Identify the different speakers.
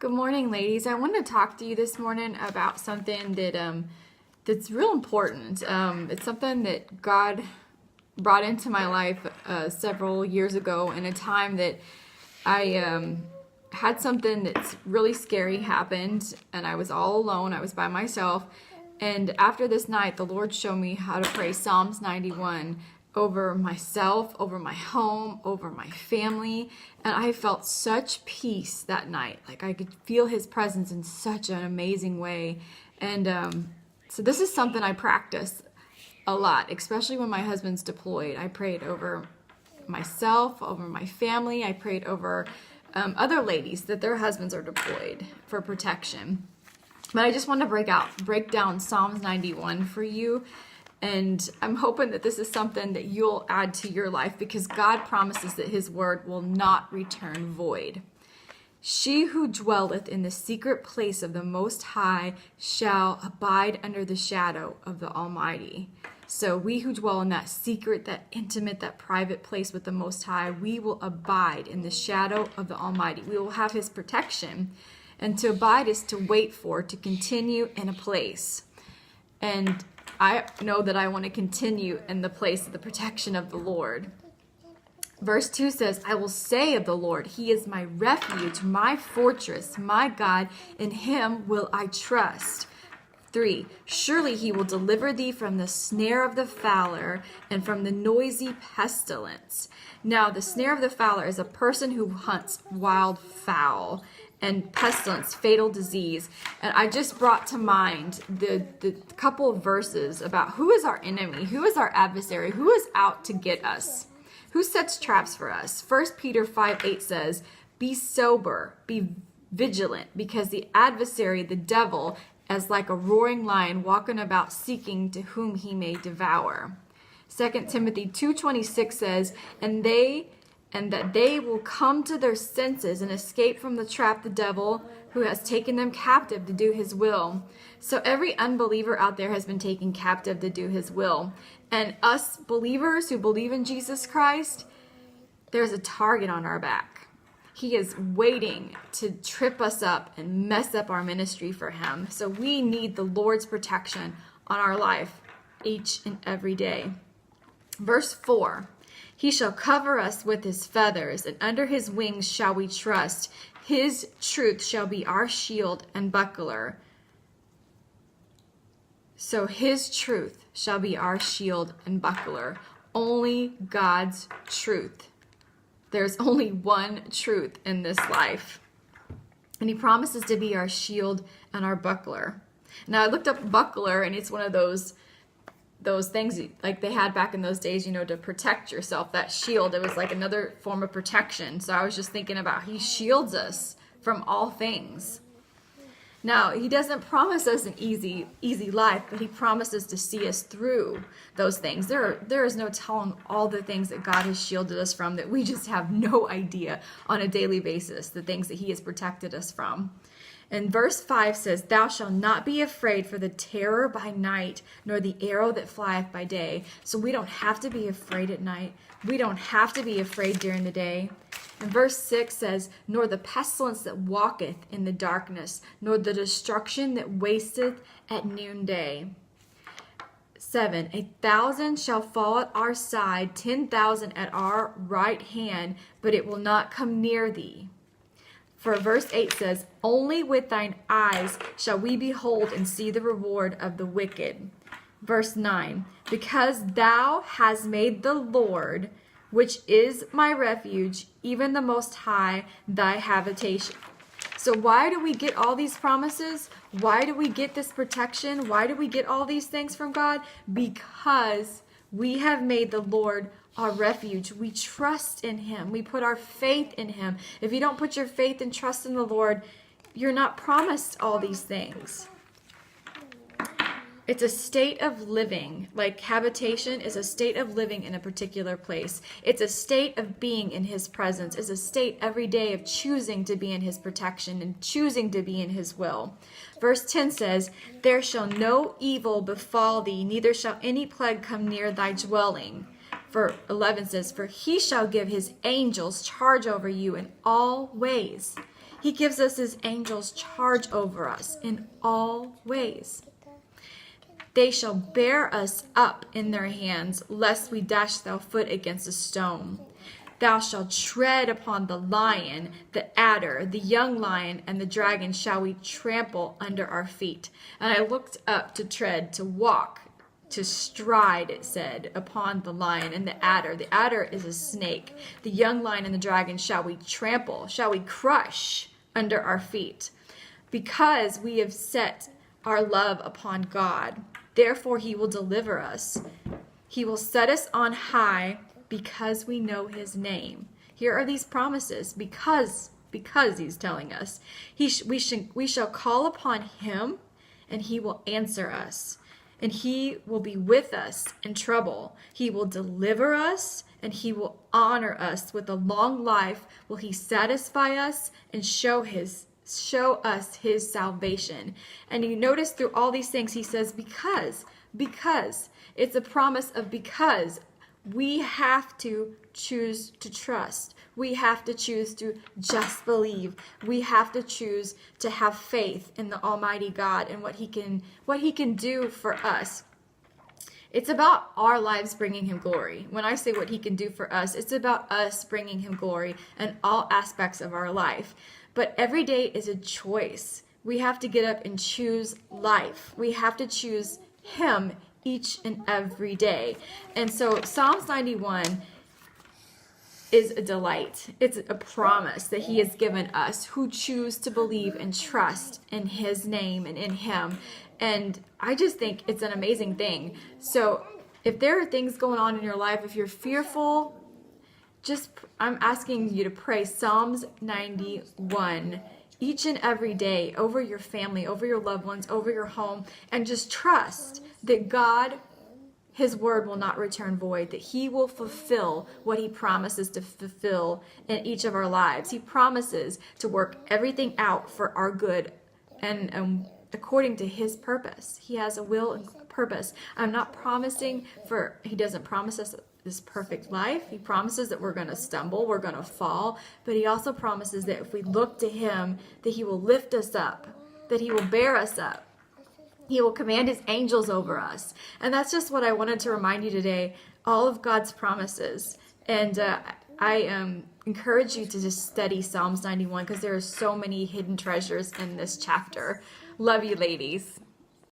Speaker 1: Good morning, ladies. I wanted to talk to you this morning about something that's real important. It's something that God brought into my life several years ago in a time that I had something that's really scary happened, and I was all alone. I was by myself. And after this night, the Lord showed me how to pray Psalms 91 over myself, over my home, over my family. And I felt such peace that night. Like I could feel his presence in such an amazing way. And so this is something I practice a lot, especially when my husband's deployed. I prayed over myself, over my family. I prayed over other ladies that their husbands are deployed for protection. But I just want to break down Psalms 91 for you. And I'm hoping that this is something that you'll add to your life, because God promises that his word will not return void. She who dwelleth in the secret place of the Most High shall abide under the shadow of the Almighty. So we who dwell in that secret, that intimate, that private place with the Most High, we will abide in the shadow of the Almighty. We will have his protection. And to abide is to wait for, to continue in a place. And I know that I want to continue in the place of the protection of the Lord. Verse 2 says, I will say of the Lord, he is my refuge, my fortress, my God, in him will I trust. 3, surely he will deliver thee from the snare of the fowler and from the noisy pestilence. Now, the snare of the fowler is a person who hunts wild fowl, and pestilence, fatal disease. And I just brought to mind the couple of verses about who is our enemy, who is our adversary, who is out to get us, who sets traps for us. 1 Peter 5:8 says, be sober, be vigilant, because the adversary, the devil, as like a roaring lion walking about seeking to whom he may devour. 2 Timothy 2:26 says, and that they will come to their senses and escape from the trap the devil who has taken them captive to do his will. So every unbeliever out there has been taken captive to do his will. And us believers who believe in Jesus Christ, there's a target on our back. He is waiting to trip us up and mess up our ministry for him. So we need the Lord's protection on our life each and every day. Verse 4. He shall cover us with his feathers, and under his wings shall we trust. His truth shall be our shield and buckler. So his truth shall be our shield and buckler. Only God's truth. There's only one truth in this life. And he promises to be our shield and our buckler. Now I looked up buckler, and it's one of those things like they had back in those days, to protect yourself, that shield. It was like another form of protection. So I was just thinking about he shields us from all things. Now, he doesn't promise us an easy life, but he promises to see us through those things. There is no telling all the things that God has shielded us from that we just have no idea on a daily basis, the things that he has protected us from. And verse 5 says, thou shalt not be afraid for the terror by night, nor the arrow that flieth by day. So we don't have to be afraid at night. We don't have to be afraid during the day. And verse 6 says, nor the pestilence that walketh in the darkness, nor the destruction that wasteth at noonday. 7, 1,000 shall fall at our side, 10,000 at our right hand, but it will not come near thee. For verse 8 says, only with thine eyes shall we behold and see the reward of the wicked. Verse 9, because thou hast made the Lord, which is my refuge, even the Most High, thy habitation. So why do we get all these promises? Why do we get this protection? Why do we get all these things from God? Because we have made the Lord our refuge. We trust in him. We put our faith in him. If you don't put your faith and trust in the Lord, you're not promised all these things. It's a state of living. Like habitation is a state of living in a particular place. It's a state of being in his presence. It's a state every day of choosing to be in his protection and choosing to be in his will. Verse 10 says, there shall no evil befall thee, neither shall any plague come near thy dwelling. For 11 says, for he shall give his angels charge over you in all ways. He gives us his angels charge over us in all ways. They shall bear us up in their hands, lest we dash thou foot against a stone. Thou shalt tread upon the lion, the adder, the young lion, and the dragon shall we trample under our feet. And I looked up to tread, to walk, to stride, it said, upon the lion and the adder. The adder is a snake. The young lion and the dragon shall we trample, shall we crush under our feet. Because we have set our love upon God, therefore he will deliver us. He will set us on high because we know his name. Here are these promises. Because he's telling us. We shall call upon him and he will answer us. And he will be with us in trouble. He will deliver us and he will honor us. With a long life will he satisfy us and show us his salvation. And you notice through all these things he says because it's a promise of because we have to choose to trust. We have to choose to just believe. We have to choose to have faith in the Almighty God and what he can do for us. It's about our lives bringing him glory. When I say what he can do for us, it's about us bringing him glory in all aspects of our life. But every day is a choice. We have to get up and choose life. We have to choose him each and every day. And so Psalms 91 is a delight. It's a promise that he has given us who choose to believe and trust in his name and in him. And I just think it's an amazing thing. So if there are things going on in your life, if you're fearful, I'm asking you to pray Psalms 91 each and every day over your family, over your loved ones, over your home, and just trust that God, his word will not return void, that he will fulfill what he promises to fulfill in each of our lives. He promises to work everything out for our good and according to his purpose. He has a will and purpose. I'm not promising he doesn't promise us this perfect life. He promises that we're going to stumble, we're going to fall, but he also promises that if we look to him, that he will lift us up, that he will bear us up. He will command his angels over us. And that's just what I wanted to remind you today, all of God's promises. And I encourage you to just study Psalms 91 because there are so many hidden treasures in this chapter. Love you, ladies.